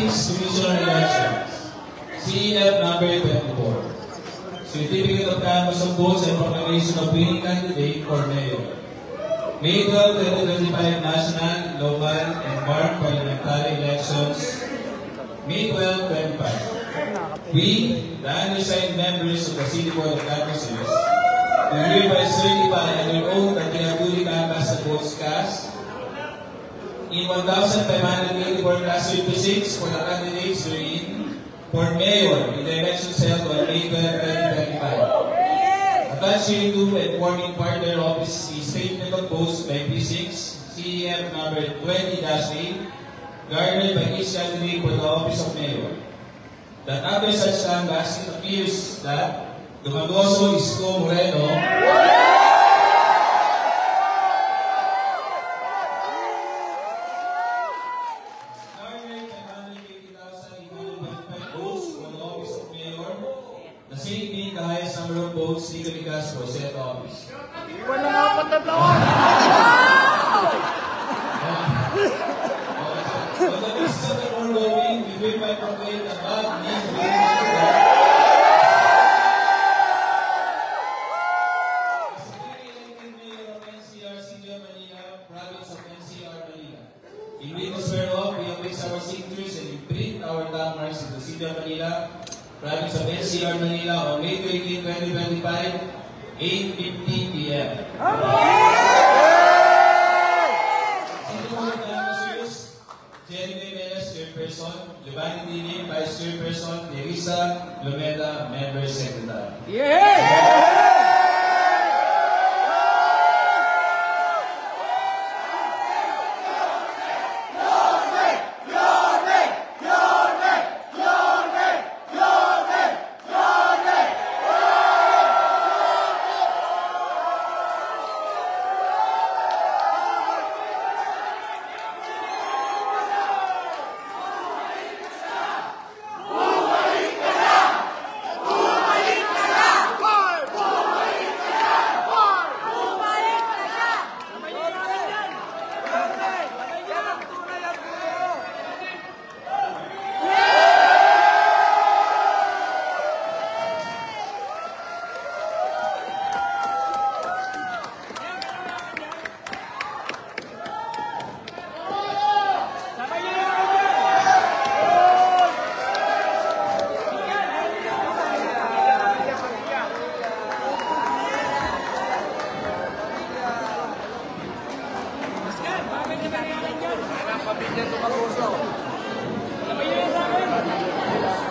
Police Commissioner Elections, CEF number 24. Certificate of Canvas of Votes and Proclamation of Winning Candidate for Mayor. May 12, 2025 National, Local, and Farm Parliamentary Elections. May 12, 25. We, the undersigned members of the City Board of Canvassers, do hereby certify under oath that we have duly canvassed the votes cast in 1,584 class 56 for the candidates wherein for Mayor in the elections held on May 12, 2025. Attached hereto and forming further office is statement of votes by P6, CEF number 20-8, garnered by each candidate for the office of Mayor. That after such canvass, it appears that Dumagoso Isko Moreno garnered 580,825 votes for the office of Mayor, the same being the highest number of votes legally cast for said office. Wala nga pa tatlawan! On the basis of the foregoing, we hereby proclaim the above named Mayor of NCR, City of Manila, Province of NCR, Manila. In witness whereof, we affix our signatures and imprint our thumb marks in the City of Manila, Province of NCR, Manila on May 13, 2025, 8:50 p.m. Jeremy Menes, Chairperson, Giovanni Dini, Vice Chairperson, Teresa Lumeda, Member Secretary. Yeah!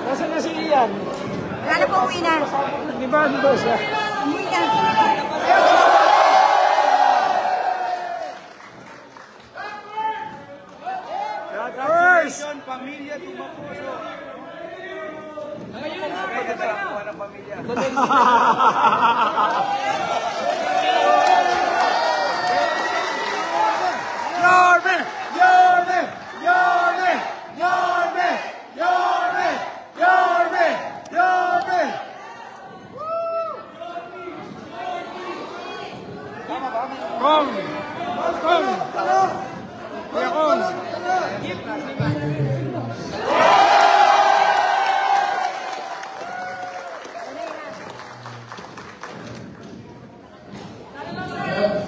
Nasaan na si Ian? Ano po uwi na? Di ba ano ba siya? Uwi na. Congratulations, pamilya Dumagoso. Pagkakakuha ng pamilya. Yorme! Yorme! Yorme! Yorme! Yorme! Yorme! Yorme! Kong! Kong! Kuya Kong!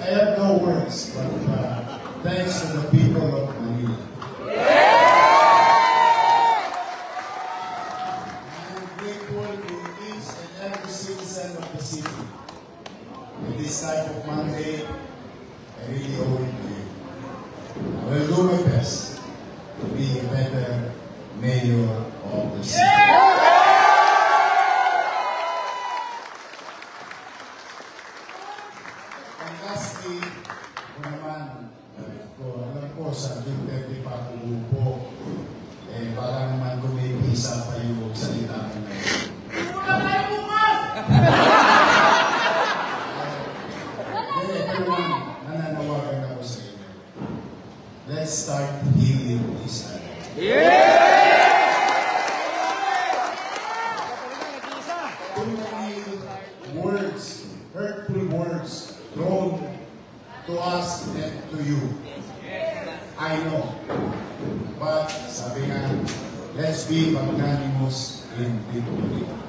I have no words, but thanks to the people of Manila. I'm grateful to each and every citizen of the city. In this type of mandate, I really owe it to you. I will do my best to be a better mayor of the city. And lastly, alam ko sa Duterte pa kulupo, baka naman kung may visa pa yung salita ko na yun. Pero nananawagan ako sa inyo. Let's start healing this island. Too many words, hurtful words, thrown to us and to you. I know. But sabi nga, Let's be magnanimous in victory.